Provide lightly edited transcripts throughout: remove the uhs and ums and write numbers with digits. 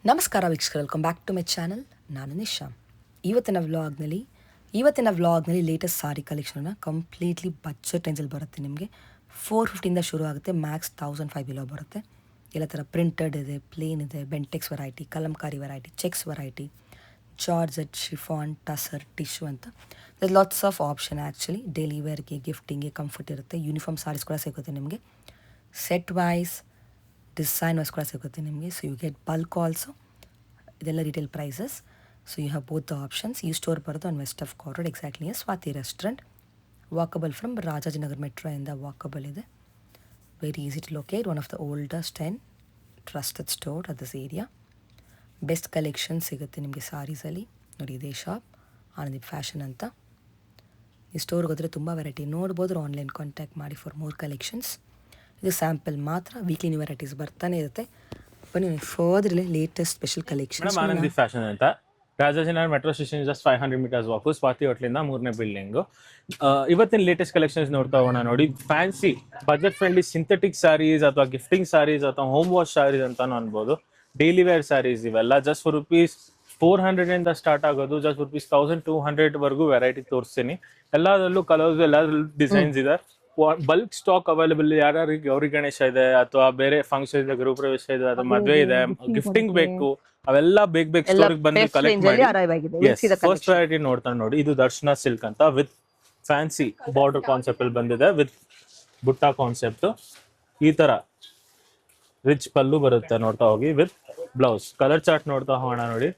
ನಮಸ್ಕಾರ ವೀಕ್ಷಕರು, welcome back to my channel. ನಾನು ನಿಶಾ. ಇವತ್ತಿನ ವ್ಲಾಗ್ನಲ್ಲಿ ಲೇಟೆಸ್ಟ್ ಸಾರಿ ಕಲೆಕ್ಷನ್ನ ಕಂಪ್ಲೀಟ್ಲಿ ಬಜೆಟ್ ರೇಂಜಲ್ಲಿ ಬರುತ್ತೆ. ನಿಮಗೆ 450ಇಂದ ಶುರು ಆಗುತ್ತೆ, ಮ್ಯಾಕ್ಸ್ 1500 ಬಿಲೋ ಬರುತ್ತೆ. ಎಲ್ಲ ಥರ ಪ್ರಿಂಟೆಡ್ ಇದೆ, ಪ್ಲೇನ್ ಇದೆ, Bentex variety, Kalamkari variety, checks variety, georgette, chiffon, tussar, tissue ಅಂತ lots of option. Actually daily ವೇರ್ಗೆ, ಗಿಫ್ಟಿಂಗ್ಗೆ ಕಂಫರ್ಟ್ ಇರುತ್ತೆ. ಯೂನಿಫಾರ್ಮ್ ಸಾರೀಸ್ ಕೂಡ ಸಿಗುತ್ತೆ ನಿಮಗೆ, ಸೆಟ್ ವೈಸ್, ಡಿಸೈನ್ ವೈಸ್ ಕೂಡ ಸಿಗುತ್ತೆ ನಿಮಗೆ. So you get bulk also. ಇದೆಲ್ಲ retail prices. So you have both the options. ಈ ಸ್ಟೋರ್ ಬರೋದು on West of Chord, exactly Swathi restaurant. Walkable from Rajajinagar ಮೆಟ್ರೋಯಿಂದ ವಾಕಬಲ್ ಇದೆ. Very easy to locate. One of the oldest and trusted store at this area. Best collection ಸಿಗುತ್ತೆ ನಿಮಗೆ ಸಾರೀಸಲ್ಲಿ. ನೋಡಿ, ಇದೇ shop Anandi fashion ಅಂತ. ಈ ಸ್ಟೋರ್ಗೆ ಹೋದರೆ ತುಂಬ ವೆರೈಟಿ ನೋಡ್ಬೋದು. ಆನ್ಲೈನ್ ಕಾಂಟ್ಯಾಕ್ಟ್ ಮಾಡಿ ಫಾರ್ ಮೋರ್ ಕಲೆಕ್ಷನ್ಸ್. ಇದು ಸ್ಯಾಂಪಲ್ ಮಾತ್ರ, ವೀಕ್ಲಿ ನ್ಯೂ ವೆರೈಟೀಸ್ ಬರ್ತಾನೆ ಇರುತ್ತೆ. ಬನ್ನಿ further latest special collections. Anandi fashion ಅಂತ, Rajajinagar metro station just 500 meters walk, Swathi ಹೋಟ್ಲಿಂದ 3ನೇ ಬಿಲ್ಡಿಂಗು. ಇವತ್ತಿನ ಲೇಟೆಸ್ಟ್ ಕಲೆಕ್ಷನ್ಸ್ ನೋಡ್ತಾ ಹೋಗೋಣ. ನೋಡಿ, fancy budget friendly synthetic saris ಅಥವಾ ಗಿಫ್ಟಿಂಗ್ ಸ್ಯಾರೀಸ್ ಅಥವಾ ಹೋಮ್ ವಾಶ್ ಸ್ಯಾರೀಸ್ ಅಂತಾನು ಅನ್ಬೋದು. ಡೈಲಿ ವೇರ್ ಸ್ಯಾರೀಸ್ ಇವೆಲ್ಲ ಜಸ್ಟ್ ಫಾರ್ ₹400 ಇಂದ ಸ್ಟಾರ್ಟ್ ಆಗೋದು, ಜಸ್ಟ್ ₹1200 ವರೆಗೂ ವೆರೈಟಿ ತೋರಿಸ್ತೀನಿ. ಎಲ್ಲದರಲ್ಲೂ ಕಲರ್ಸ್, ಎಲ್ಲದರಲ್ಲೂ ಡಿಸೈನ್ಸ್ ಇದೆ. Bulk stock available. ಯಾರ್ಯಾರಿಗೆ ಗೌರಿ ಗಣೇಶ ಇದೆ ಅಥವಾ ಬೇರೆ ಫಂಕ್ಷನ್ ಇದೆ, ಗೃಹ ಪ್ರವೇಶ ಇದೆ ಅಥವಾ ಮದುವೆ ಇದೆ, ಗಿಫ್ಟಿಂಗ್ ಬೇಕು, ಅವೆಲ್ಲ ಬೇಗ ಸ್ಟೋರಿಗೆ ಬಂದು ಕಲೆಕ್ಟ್ ಮಾಡಿ. ಫಸ್ಟ್ ವೆರೈಟಿ ನೋಡ್ತಾನೆ ನೋಡಿ, ಇದು ದರ್ಶನ ಸಿಲ್ಕ್ ಅಂತ ವಿತ್ ಫ್ಯಾನ್ಸಿ ಬಾರ್ಡರ್ ಕಾನ್ಸೆಪ್ಟ್ ಅಲ್ಲಿ ಬಂದಿದೆ, ವಿತ್ ಬುಟ್ಟ ಕಾನ್ಸೆಪ್ಟ್. ಈ ತರ ರಿಚ್ ಪಲ್ಲು ಬರುತ್ತೆ, ನೋಡ್ತಾ ಹೋಗಿ, ವಿತ್ ಬ್ಲೌಸ್. ಕಲರ್ ಚಾರ್ಟ್ ನೋಡ್ತಾ ಹೋಗೋಣ. ನೋಡಿ,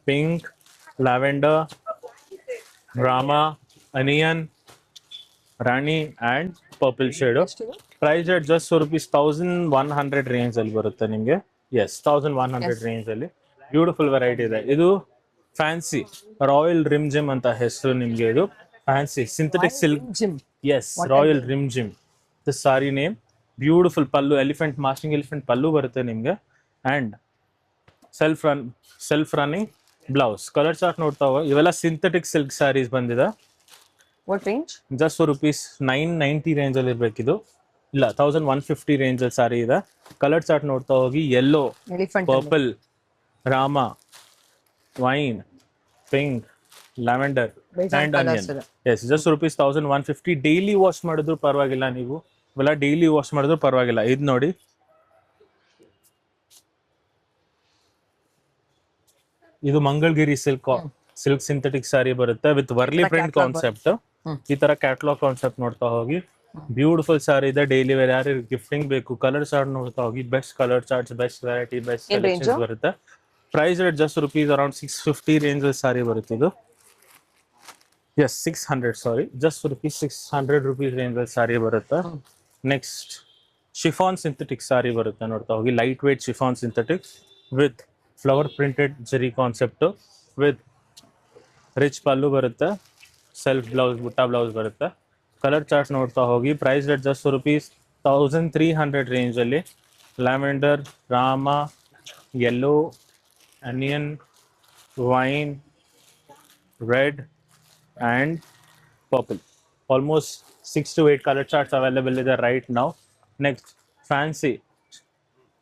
ಪಿಂಕ್, ಲ್ಯಾವೆಂಡರ್, ರಾಮಾ, ಅನಿಯನ್, ರಾಣಿ and purple shade. Price rate just ₹1100 range ಅಲ್ಲಿ ಬರುತ್ತೆ ನಿಮ್ಗೆ. ಎಸ್, 1100 ರೇಂಜ್ ಅಲ್ಲಿ ಬ್ಯೂಟಿಫುಲ್ ವೆರೈಟಿ ಇದೆ. ಇದು ಫ್ಯಾನ್ಸಿ ರಾಯಲ್ ರಿಮ್ ಜಿಮ್ ಅಂತ ಹೆಸರು ನಿಮ್ಗೆ. ಇದು fancy synthetic silk. Yes, royal Rimjhim the sari name. Beautiful pallu, elephant, ಮಾಸ್ಟಿಂಗ್ ಎಲಿಫೆಂಟ್ ಪಲ್ಲು ಬರುತ್ತೆ ನಿಮ್ಗೆ. And self running blouse. Colour chart ನೋಡ್ತಾ ಹೋಗ. ಇವೆಲ್ಲ ಸಿಂಥೆಟಿಕ್ ಸಿಲ್ಕ್ ಸ್ಯಾರೀಸ್ ಬಂದಿದೆ. What range? ಜಸ್ಟ್ ₹990 ರೇಂಜ್ ಅಲ್ಲಿ ಇರ್ಬೇಕಿದು. ಇಲ್ಲ, 1150 ರೇಂಜ್ ಅಲ್ಲಿ ಸಾರಿ ಇದೆ. ಕಲರ್ ಚಾರ್ಟ್ ನೋಡ್ತಾ ಹೋಗಿ. ಯೆಲ್ಲೋ, ಪರ್ಪಲ್, ರಾಮ, wine, pink, lavender and onion. Yes, just ₹1150. Daily wash ಮಾಡಿದ್ರು ಪರವಾಗಿಲ್ಲ, ನೀವು ಇವೆಲ್ಲ ಡೈಲಿ ವಾಶ್ ಮಾಡಿದ್ರು ಪರವಾಗಿಲ್ಲ. ಇದು ನೋಡಿ, ಇದು ಮಂಗಳಗಿರಿ ಸಿಲ್ಕ್ ಸಿಂಥೆಟಿಕ್ ಸಾರಿ ಬರುತ್ತೆ ವಿತ್ ವರ್ಲಿ ಪ್ರಿಂಟ್ ಕಾನ್ಸೆಪ್ಟ್. ಈ ತರ ಕ್ಯಾಟಲಾಗ್ ಕಾನ್ಸೆಪ್ಟ್ ನೋಡ್ತಾ ಹೋಗಿ. ಬ್ಯೂಟಿಫುಲ್ ಸಾರಿ ಇದೆ. ಡೈಲಿ ವೇರ್ ಯಾರು ಗಿಫ್ಟಿಂಗ್ ಬೇಕು. ಕಲರ್ ಚಾರ್ಟ್ ನೋಡ್ತಾ ಹೋಗಿ. Best colour charts, best variety, best collections ಬರುತ್ತೆ. Price rate just around ₹650 range ಅಲ್ಲಿ ಸಾರಿ ಬರುತ್ತೆ ಇದು. ಎಸ್, 600, ಸಾರಿ, ಜಸ್ಟ್ ₹600 ರೇಂಜ್ ಅಲ್ಲಿ ಸಾರಿ ಬರುತ್ತೆ. ನೆಕ್ಸ್ಟ್ ಶಿಫಾನ್ ಸಿಂಥೆಟಿಕ್ ಸಾರಿ ಬರುತ್ತೆ, ನೋಡ್ತಾ ಹೋಗಿ. Light weight chiffon synthetic with flower printed zari concept, with rich pallu ಬರುತ್ತೆ, ಸೆಲ್ಫ್ ಬ್ಲೌಸ್, ಬುಟ್ಟ ಬ್ಲೌಸ್ ಬರುತ್ತೆ. ಕಲರ್ ಚಾರ್ಟ್ ನೋಡ್ತಾ ಹೋಗಿ. ಪ್ರೈಸ್ ರೇಟ್ ಜಸ್ಟ್ ₹1300 ರೇಂಜ್ ಅಲ್ಲಿ. Lavender, rama, yellow, onion, wine, red and purple. Almost 6 to 8 colour charts available ಇದೆ right now. Next fancy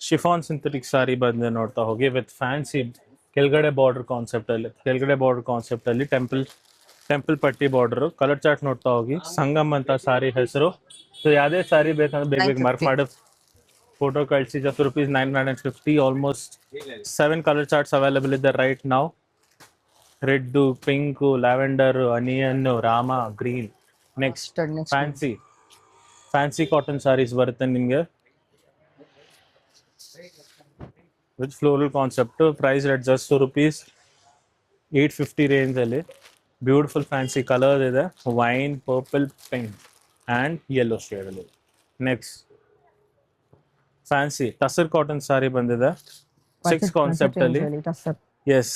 chiffon synthetic sari ಬಂದು ನೋಡ್ತಾ ಹೋಗಿ, with fancy ಕೆಳಗಡೆ ಬಾರ್ಡರ್ ಕಾನ್ಸೆಪ್ಟ್ ಅಲ್ಲಿ ಟೆಂಪಲ್ ಪಟ್ಟಿ ಬಾರ್ಡರ್. ಕಲರ್ ಚಾರ್ಟ್ ನೋಡ್ತಾ ಹೋಗಿ. ಸಂಗಮ್ ಅಂತ ಸಾರಿ ಹೆಸರು. ಸೊ ಯಾವುದೇ ಸಾರಿ ಬೇಕಂದ್ರೆ ಬೇಗ ಮಾರ್ಕ್ ಮಾಡಿ ಫೋಟೋ ಕಳಿಸಿ. Just ₹950. Almost 7 colour charts available ಇದೆ right now. Red, pink, lavender, onion, rama, green. Next fancy cotton saris ಬರುತ್ತೆ ನಿಮ್ಗೆ with floral concept. Price rate just ₹850 range ಅಲ್ಲಿ. ಬ್ಯೂಟಿಫುಲ್ ಫ್ಯಾನ್ಸಿ ಕಲರ್ ಇದೆ, wine, purple, pink and yellow shade ಅಲ್ಲಿ. Next fancy tussar cotton sari ಬಂದಿದೆ 6 concept ಅಲ್ಲಿ. S,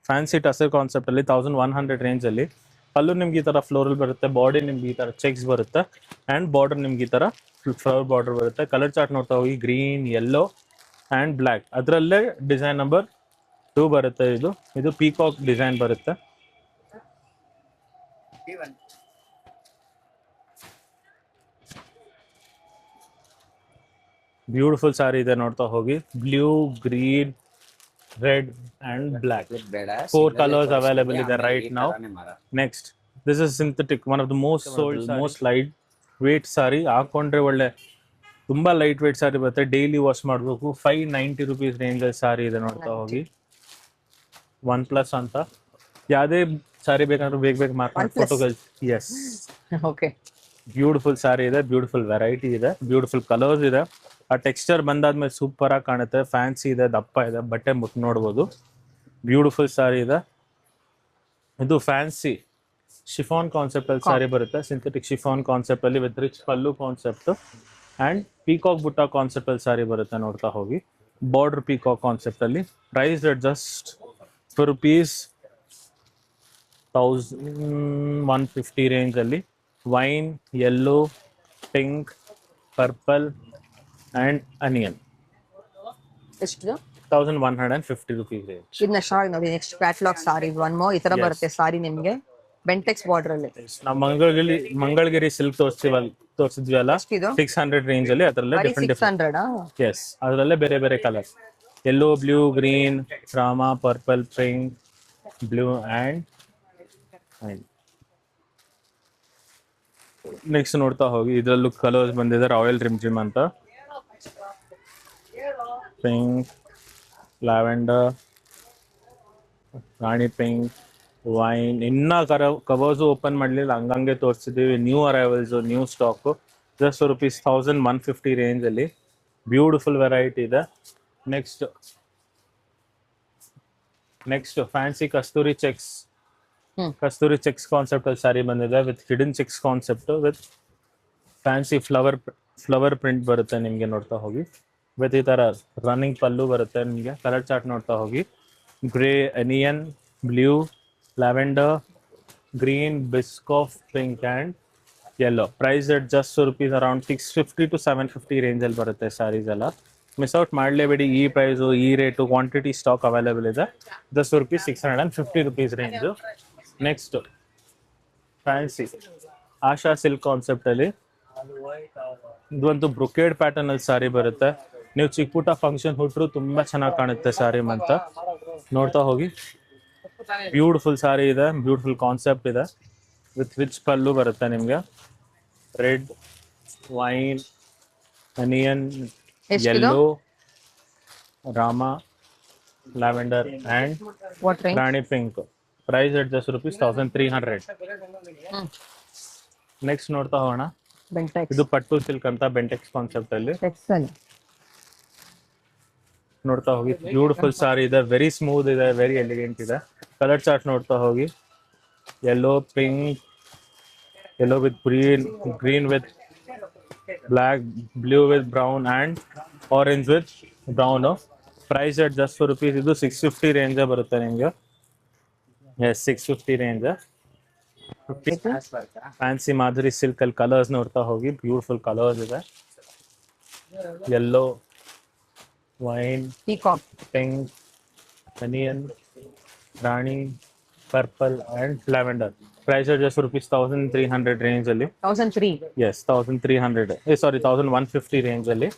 fancy tussar concept ಅಲ್ಲಿ 1100 range ಅಲ್ಲಿ. ಪಲ್ಲು ನಿಮ್ಗೆ ಈ ತರ ಫ್ಲೋರಲ್ ಬರುತ್ತೆ, ಬಾಡಿ ನಿಮ್ಗೆ ಈ ತರ ಚೆಕ್ಸ್ ಬರುತ್ತೆ ಅಂಡ್ ಬಾರ್ಡರ್ ನಿಮ್ಗೆ ಈ ತರ ಫ್ಲವರ್ ಬಾರ್ಡರ್ ಬರುತ್ತೆ. ಕಲರ್ ಚಾರ್ಟ್ ನೋಡ್ತಾ ಹೋಗಿ. Green, yellow and black. ಅದರಲ್ಲೇ ಡಿಸೈನ್ ನಂಬರ್ 2 ಬರುತ್ತೆ. ಇದು ಪೀಕಾಕ್ ಡಿಸೈನ್ ಬರುತ್ತೆ. ಬ್ಯೂಟಿಫುಲ್ ಸಾರಿ ಇದೆ, ನೋಡ್ತಾ ಹೋಗಿ. Blue, green, red and black. ಬೇಡ 4 colors available ಇದೆ right now. Next, this is synthetic, one of the most sold, most light weight saree. ಹಾಕೊಂಡ್ರೆ ಒಳ್ಳೆ ತುಂಬಾ ಲೈಟ್ ವೇಟ್ ಸಾರಿ ಬರುತ್ತೆ, ಡೈಲಿ ವಾಶ್ ಮಾಡಬೇಕು. 590 ರುಪೀಸ್ ರೇಂಜ್ ಸಾರಿ ಇದೆ, ನೋಡ್ತಾ ಹೋಗಿ. OnePlus ಅಂತ ಯಾವುದೇ ಸಾರಿ ಬೇಕಂದ್ರೆ ಬೇಗ ಮಾರ್ಕೊಂಡು ಫೋಟೋ ಕಳಿಸಿ. Yes, Okay. ಬ್ಯೂಟಿಫುಲ್ ಸಾರಿ ಇದೆ, ಬ್ಯೂಟಿಫುಲ್ ವೆರೈಟಿ ಇದೆ, ಬ್ಯೂಟಿಫುಲ್ ಕಲರ್ಸ್ ಇದೆ. ಆ ಟೆಕ್ಸ್ಚರ್ ಬಂದಾದ್ಮೇಲೆ ಸೂಪರ್ ಆಗಿ ಕಾಣುತ್ತೆ, ಫ್ಯಾನ್ಸಿ ಇದೆ, ದಪ್ಪ ಇದೆ, ಬಟ್ಟೆ ಮುಟ್ಟು ನೋಡ್ಬೋದು. ಬ್ಯೂಟಿಫುಲ್ ಸಾರಿ ಇದೆ. ಇದು ಫ್ಯಾನ್ಸಿ ಶಿಫಾನ್ ಕಾನ್ಸೆಪ್ಟ್ ಅಲ್ಲಿ ಸಾರಿ ಬರುತ್ತೆ, ಸಿಂಥೆಟಿಕ್ ಶಿಫಾನ್ ಕಾನ್ಸೆಪ್ಟ್ ಅಲ್ಲಿ with rich pallu concept and peacock ಬುಟ್ಟ ಕಾನ್ಸೆಪ್ಟ್ ಅಲ್ಲಿ ಸಾರಿ ಬರುತ್ತೆ, ನೋಡ್ತಾ ಹೋಗಿ. ಬಾರ್ಡರ್ ಪೀಕಾಕ್ ಕಾನ್ಸೆಪ್ಟ್ ಅಲ್ಲಿ ಪ್ರೈಸ್ ಜಸ್ಟ್ ಫಾರ್ ₹150 ರೇಂಜ್ ಅಲ್ಲಿ. Wine, yellow, pink, purple and onion. ಎಷ್ಟು? 1150 ರುಪೀಸ್ ರೇಂಜ್. ಇದು ನೆಕ್ಸ್ಟ್ ನೋಡಿ, next catalogue sari one more ಈ ತರ ಬರುತ್ತೆ ಸಾರಿ ನಿಮ್ಗೆ ಬೆಂಟೆಕ್ಸ್ ಬಾರ್ಡರ್ ಅಲ್ಲಿ. ನಾವು ಮಂಗಳಗಿರಿ ಸಿಲ್ಕ್ ತೋರಿಸಿದ್ವಲ್ಲ, ಇದು 600 ರೇಂಜ್ ಅಲ್ಲಿ. ಅದರಲ್ಲೇ ಡಿಫ್ರೆಂಟ್ 600 ಎಸ್, ಅದರಲ್ಲೇ ಬೇರೆ ಬೇರೆ colours, yellow, blue, green, rama, purple, pink, blue and next ನೋಡ್ತಾ ಹೋಗಿ. ಇದರಲ್ಲೂ ಕಲರ್ಸ್ ಬಂದಿದೆ, ರಾಯಲ್ ರಿಮ್ಜಿಮ್ ಅಂತ, pink, lavender, rani pink, wine. ಇನ್ನ ಕವರ್ಸ್ ಓಪನ್ ಮಾಡಲಿಲ್ಲ, ಹಂಗಂಗೆ ತೋರಿಸಿದ್ದೀವಿ. New arrivals, new stock. Just ₹1150 range ಅಲ್ಲಿ ಬ್ಯೂಟಿಫುಲ್ ವೆರೈಟಿ ಇದೆ. Next fancy Kasturi checks. Kasturi checks concept ಅಲ್ಲಿ ಸಾರಿ ಬಂದಿದೆ with hidden checks concept, with fancy flower print ಬರುತ್ತೆ ನಿಮಗೆ, ನೋಡ್ತಾ ಹೋಗಿ. ವಿತ್ ಈ ತರ ರನ್ನಿಂಗ್ ಪಲ್ಲು ಬರುತ್ತೆ ನಿಮಗೆ. ಕಲರ್ ಚಾರ್ಟ್ ನೋಡ್ತಾ ಹೋಗಿ. Grey, onion, blue, lavender, green, Biscoff, pink and yellow. Price just around ₹650 to ₹750 range ಅಲ್ಲಿ ಬರುತ್ತೆ ಸಾರೀಸ್ ಎಲ್ಲ. ಮಿಸ್ ಔಟ್ ಮಾಡಲೇಬೇಡಿ, ಈ ಪ್ರೈಸು, ಈ ರೇಟು, ಕ್ವಾಂಟಿಟಿ ಸ್ಟಾಕ್ ಅವೈಲೇಬಲ್ ಇದೆ. Just ₹650 range. ನೆಕ್ಸ್ಟ್ ಫ್ಯಾನ್ಸಿ ಆಶಾ ಸಿಲ್ಕ್ ಕಾನ್ಸೆಪ್ಟ್ ಅಲ್ಲಿ ಇದೊಂದು ಬ್ರೊಕೇಡ್ ಪ್ಯಾಟರ್ನ್ ಅಲ್ಲಿ ಸಾರಿ ಬರುತ್ತೆ. ನೀವು ಚಿಕ್ಕ ಪುಟ್ಟ ಫಂಕ್ಷನ್ ಹುಟ್ಟರು ತುಂಬಾ ಚೆನ್ನಾಗಿ ಕಾಣುತ್ತೆ ಸಾರಿ ಅಂತ, ನೋಡ್ತಾ ಹೋಗಿ. ಬ್ಯೂಟಿಫುಲ್ ಸಾರಿ ಇದೆ, ಬ್ಯೂಟಿಫುಲ್ ಕಾನ್ಸೆಪ್ಟ್ ಇದೆ, ವಿತ್ ರಿಚ್ ಪಲ್ಲು ಬರುತ್ತೆ ನಿಮ್ಗೆ. ರೆಡ್, ವೈನ್, ಅನಿಯನ್, ಯೆಲ್ಲೋ, ರಾಮಾ, ಲ್ಯಾವೆಂಡರ್ ಅಂಡ್ ವಾಟ್ ರೇಂಜ್? ರಾಣಿ ಪಿಂಕ್. Price just ₹1300. ನೆಕ್ಸ್ಟ್ ನೋಡ್ತಾ ಹೋಗೋಣ. ಬೆಂಟೆಕ್ಸ್ ಇದು ಪಟ್ಟು ಸಿಲ್ಕ್ ಅಂತ ಬೆಂಟೆಕ್ಸ್ ಕಾನ್ಸೆಪ್ಟ್ ಅಲ್ಲಿ ಟೆಕ್ಸ್ಟೈಲ್ ನೋಡ್ತಾ ಹೋಗಿ. ಬ್ಯೂಟಿಫುಲ್ ಸಾರಿ ಇದೆ, ವೆರಿ ಸ್ಮೂತ್ ಇದೆ, ವೆರಿ ಎಲಿಗೆಂಟ್ ಇದೆ. ಕಲರ್ ಚಾರ್ಟ್ ನೋಡ್ತಾ ಹೋಗಿ. Yellow, pink, yellow with green, green with black, blue with brown and orange with brown. Price just for ₹, ಇದು ₹650 ರೇಂಜ್ ಬರುತ್ತೆ ನಿಮಗೆ. Yes, $650 range. Fancy Madhuri silk ಅಲ್ಲಿ ಕಲರ್ಸ್ ನೋಡ್ತಾ ಹೋಗಿ. ಬ್ಯೂಟಿಫುಲ್ ಕಲರ್ಸ್ ಇದೆ, yellow, wine, peacock, pink, onion, ರಾಣಿ, purple and lavender. Price just ₹1300 range ಅಲ್ಲಿ. 1003 yes, 1300, sorry 1150 range ಅಲ್ಲಿ.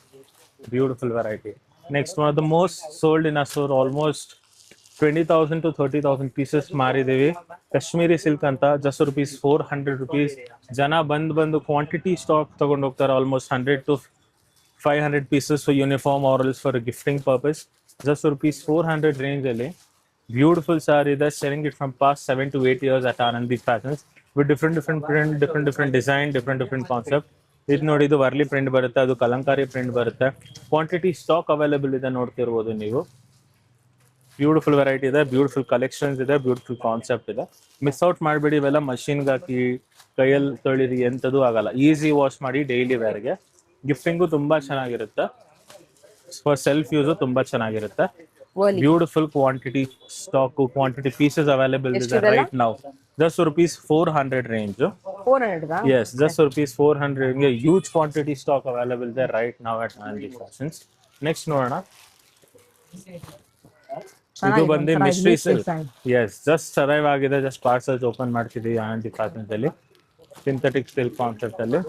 Beautiful variety. Next one of the most sold in a store, almost 20,000 to 30,000 pieces ಮಾರಿದ್ದೀವಿ. Kashmiri silk ಅಂತ, just ₹400. ಜನ ಬಂದು quantity stock ತಗೊಂಡು ಹೋಗ್ತಾರೆ, almost 100 to 500 pieces for uniform or else for a gifting purpose. Just ₹400 range ಅಲ್ಲಿ beautiful ಸಾರಿ ಇದೆ. Selling it from past 7 to 8 years at Anandi Fashions with different print, different design, different concept. ಇದು ನೋಡಿ, ಇದು Warli print ಬರುತ್ತೆ, ಅದು Kalamkari print ಬರುತ್ತೆ. Quantity stock available ಇದೆ, ನೋಡ್ತಿರ್ಬೋದು ನೀವು. ಬ್ಯೂಟಿಫುಲ್ ವೆರೈಟಿ ಇದೆ, ಬ್ಯೂಟಿಫುಲ್ ಕಲೆಕ್ಷನ್ಸ್ ಇದೆ, ಬ್ಯೂಟಿಫುಲ್ ಕಾನ್ಸೆಪ್ಟ್ ಇದೆ. ಮಿಸ್ ಔಟ್ ಮಾಡಬೇಡಿ. ಇವೆಲ್ಲ ಮಷೀನ್ಗೆ ಹಾಕಿ ಕೈಯಲ್ಲಿ ತೊಳಿರಿ, ಎಂಥದ್ದು ಆಗಲ್ಲ. ಈಸಿ ವಾಶ್ ಮಾಡಿ ಡೈಲಿ ವೇರ್ಗೆ. ಗಿಫ್ಟಿಂಗು ತುಂಬಾ ಚೆನ್ನಾಗಿರುತ್ತೆ, ಫಾರ್ ಸೆಲ್ಫ್ ಯೂಸು ತುಂಬಾ ಚೆನ್ನಾಗಿರುತ್ತೆ. Beautiful quantity stock, quantity pieces available ಇದೆ ರೈಟ್ ನಾವು. Just ₹400 range. 400 ಎಸ್, ಜಸ್ಟ್ ₹400 ಗೆ ಹ್ಯೂಜ್ ಕ್ವಾಂಟಿಟಿ ಸ್ಟಾಕ್ ಅವೈಲೇಬಲ್ ಇದೆ ರೈಟ್ ನಾವು ಅಟ್ ಆನಂದಿ ಫ್ಯಾಷನ್ಸ್. ನೆಕ್ಸ್ಟ್ ನೋಡೋಣ. ಇದು ಬಂದು mystery silk. Yes, just arrive ಆಗಿದೆ, ಜಸ್ಟ್ ಪಾರ್ಸಲ್ಸ್ ಓಪನ್ ಮಾಡ್ತಿದ್ದೀವಿ ಆನಂದಿ ಫ್ಯಾಷನ್ಸ್ ಅಲ್ಲಿ. ಸಿಂಥೆಟಿಕ್ ಸಿಲ್ಕ್ ಕಾನ್ಸೆಪ್ಟ್ ಅಲ್ಲಿ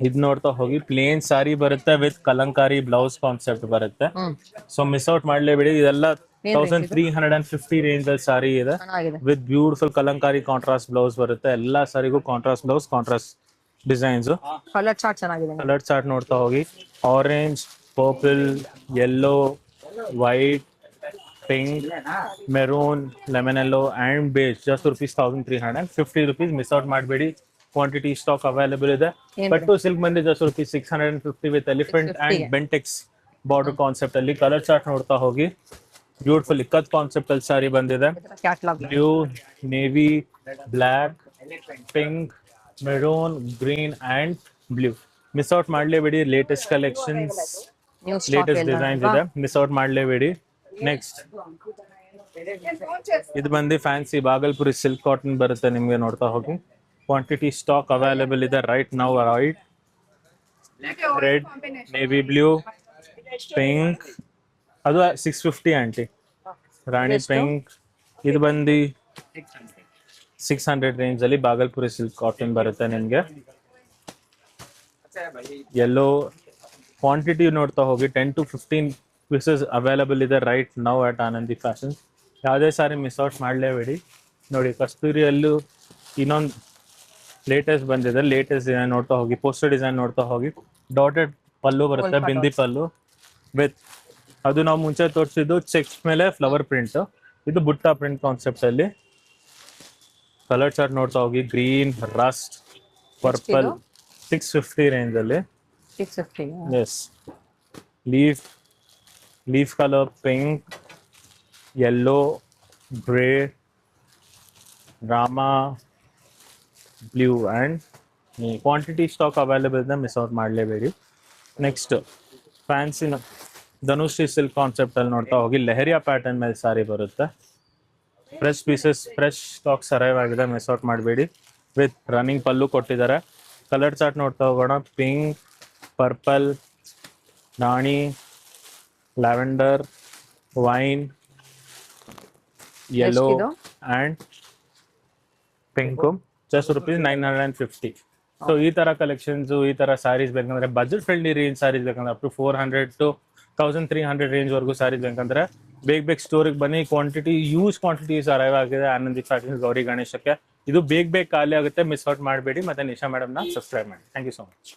ಇದ್ ನೋಡ್ತಾ ಹೋಗಿ ಪ್ಲೇನ್ ಸಾರಿ ಬರುತ್ತೆ ವಿತ್ ಕಲಂಕಾರಿ ಬ್ಲೌಸ್ ಕಾನ್ಸೆಪ್ಟ್ ಬರುತ್ತೆ. ಸೊ ಮಿಸ್ ಔಟ್ ಮಾಡ್ಲೇಬೇಡಿ. ಇದೆಲ್ಲ 1350 ರೇಂಜ್ ಅಲ್ಲಿ ಸಾರಿ ಇದೆ ಚೆನ್ನಾಗಿದೆ. With beautiful Kalamkari contrast blouse ಬರುತ್ತೆ. ಎಲ್ಲಾ ಸಾರಿಗೂ contrast blouse, contrast designs. Colour chart ಚೆನ್ನಾಗಿದೆ. ಕಲರ್ ಚಾರ್ಟ್ ನೋಡ್ತಾ ಹೋಗಿ. Orange, purple, yellow, white, pink, maroon, lemon yellow and beige. Just ₹1350 rupees. Miss out ಮಾಡಬೇಡಿ. ಕ್ವಾಂಟಿಟಿ ಸ್ಟಾಕ್ ಅವೈಲೇಬಲ್ ಇದೆ. ಪಟ್ಟು ಸಿಲ್ಕ್ ಬಂದಿ just ₹650 with elephant and Bentex border concept ಅಲ್ಲಿ. Colour chart ನೋಡ್ತಾ ಹೋಗಿ. Beautiful ikat concept ಅಲ್ಲಿ sari ಬಂದಿದೆ. Catalogue blue, navy, black, pink, maroon, green and blue. Miss out ಮಾಡಲೇಬೇಡಿ. Latest collections, new stock latest designs ಇದೆ. Miss out ಮಾಡಲೇಬೇಡಿ. Next ಇದು ಬಂದು ಫ್ಯಾನ್ಸಿ ಬಾಗಲ್ಪುರಿ ಸಿಲ್ಕ್ ಕಾಟನ್ ಬರುತ್ತೆ ನಿಮ್ಗೆ. ನೋಡ್ತಾ ಹೋಗಿ. ಕ್ವಾಂಟಿಟಿ ಸ್ಟಾಕ್ ಅವೈಲೇಬಲ್ ಇದೆ right now. Right red, navy blue, pink, ಅದು 650 ಆಂಟಿ. ರಾಣಿ ಪಿಂಕ್ ಇದು ಬಂದು 600 ರೇಂಜ್ ಅಲ್ಲಿ ಬಾಗಲ್ಪುರಿ ಸಿಲ್ಕ್ ಕಾಟನ್ ಬರುತ್ತೆ ನಿಮ್ಗೆ. ಯೆಲ್ಲೋ ಕ್ವಾಂಟಿಟಿ ನೋಡ್ತಾ ಹೋಗಿ. 10 to 15 ಪೀಸಸ್ ಅವೈಲೇಬಲ್ ಇದೆ right now at Anandi fashion. ಯಾವುದೇ ಸಾರಿ ಮಿಸ್ ಔಟ್ ಮಾಡಲೇಬೇಡಿ. ನೋಡಿ ಕಸ್ತೂರಿಯಲ್ಲೂ ಇನ್ನೊಂದು ಲೇಟೆಸ್ಟ್ ಬಂದಿದೆ. ಲೇಟೆಸ್ಟ್ ಡಿಸೈನ್ ನೋಡ್ತಾ ಹೋಗಿ. ಪೋಸ್ಟರ್ ಡಿಸೈನ್ ನೋಡ್ತಾ ಹೋಗಿ. ಡಾಟೆಡ್ ಪಲ್ಲು ಬರುತ್ತೆ, ಬಿಂದಿ ಪಲ್ಲು ವಿತ್, ಅದು ನಾವು ಮುಂಚೆ ತೋರಿಸಿದ್ದು ಚೆಕ್ಸ್ ಮೇಲೆ ಫ್ಲವರ್ ಪ್ರಿಂಟ್. ಇದು ಬುಟ್ಟ ಪ್ರಿಂಟ್ ಕಾನ್ಸೆಪ್ಟ್ ಅಲ್ಲಿ. ಕಲರ್ ಚಾರ್ಟ್ ನೋಡ್ತಾ ಹೋಗಿ. ಗ್ರೀನ್, ರಸ್ಟ್, ಪರ್ಪಲ್, 650 ರೇಂಜ್ ಅಲ್ಲಿ. 650. Yes. Leaf colour, pink, yellow, grey, rama, blue and quantity stock available ಇದೆ. ಮಿಸ್ ಔಟ್ ಮಾಡಲೇಬೇಡಿ. Next fancy Dhanushree silk concept ಅಲ್ಲಿ ನೋಡ್ತಾ ಹೋಗಿ. ಲೆಹರಿಯಾ ಪ್ಯಾಟರ್ನ್ ಮೇಲೆ ಸಾರಿ ಬರುತ್ತೆ. Fresh pieces, fresh stocks arrive ಆಗಿದೆ. ಮಿಸ್ ಔಟ್ ಮಾಡಬೇಡಿ. ವಿತ್ ರನ್ನಿಂಗ್ ಪಲ್ಲು ಕೊಟ್ಟಿದ್ದಾರೆ. ಕಲರ್ ಚಾರ್ಟ್ ನೋಡ್ತಾ ಹೋಗೋಣ. Pink, purple, rani, lavender, wine, yellow and pink. Just ₹950. So ಈ ತರ ಕಲೆಕ್ಷನ್ಸ್, ಈ ತರ ಸಾರೀಸ್ ಬೇಕಂದ್ರೆ, ಬಜೆಟ್ ಫ್ರೆಂಡ್ಲಿ ರೇಂಜ್ ಸಾರೀಸ್ ಬೇಕಂದ್ರೆ ಅಪ್ ಟು 400 to 1300 ರೇಂಜ್ ವರೆಗೂ ಸಾರೀಸ್ ಬೇಕಂದ್ರೆ ಬೇಗ ಸ್ಟೋರಿಗೆ ಬನ್ನಿ. ಕ್ವಾಂಟಿಟಿ ಯೂಸ್ ಕ್ವಾಂಟಿಟೀಸ್ ಅರೈವ್ ಆಗಿದೆ ಆನಂದಿ ಫ್ಯಾಷನ್ಸ್ ಗೌರಿ ಗಣೇಶಕ್ಕೆ. ಇದು ಬೇಗ ಖಾಲಿ ಆಗುತ್ತೆ. ಮಿಸ್ ಔಟ್ ಮಾಡಬೇಡಿ. ಮತ್ತೆ ನಿಶಾ ಮೇಡಮ್ನ ಸಬ್ಸ್ಕ್ರೈಬ್ ಮಾಡಿ. Thank you so much.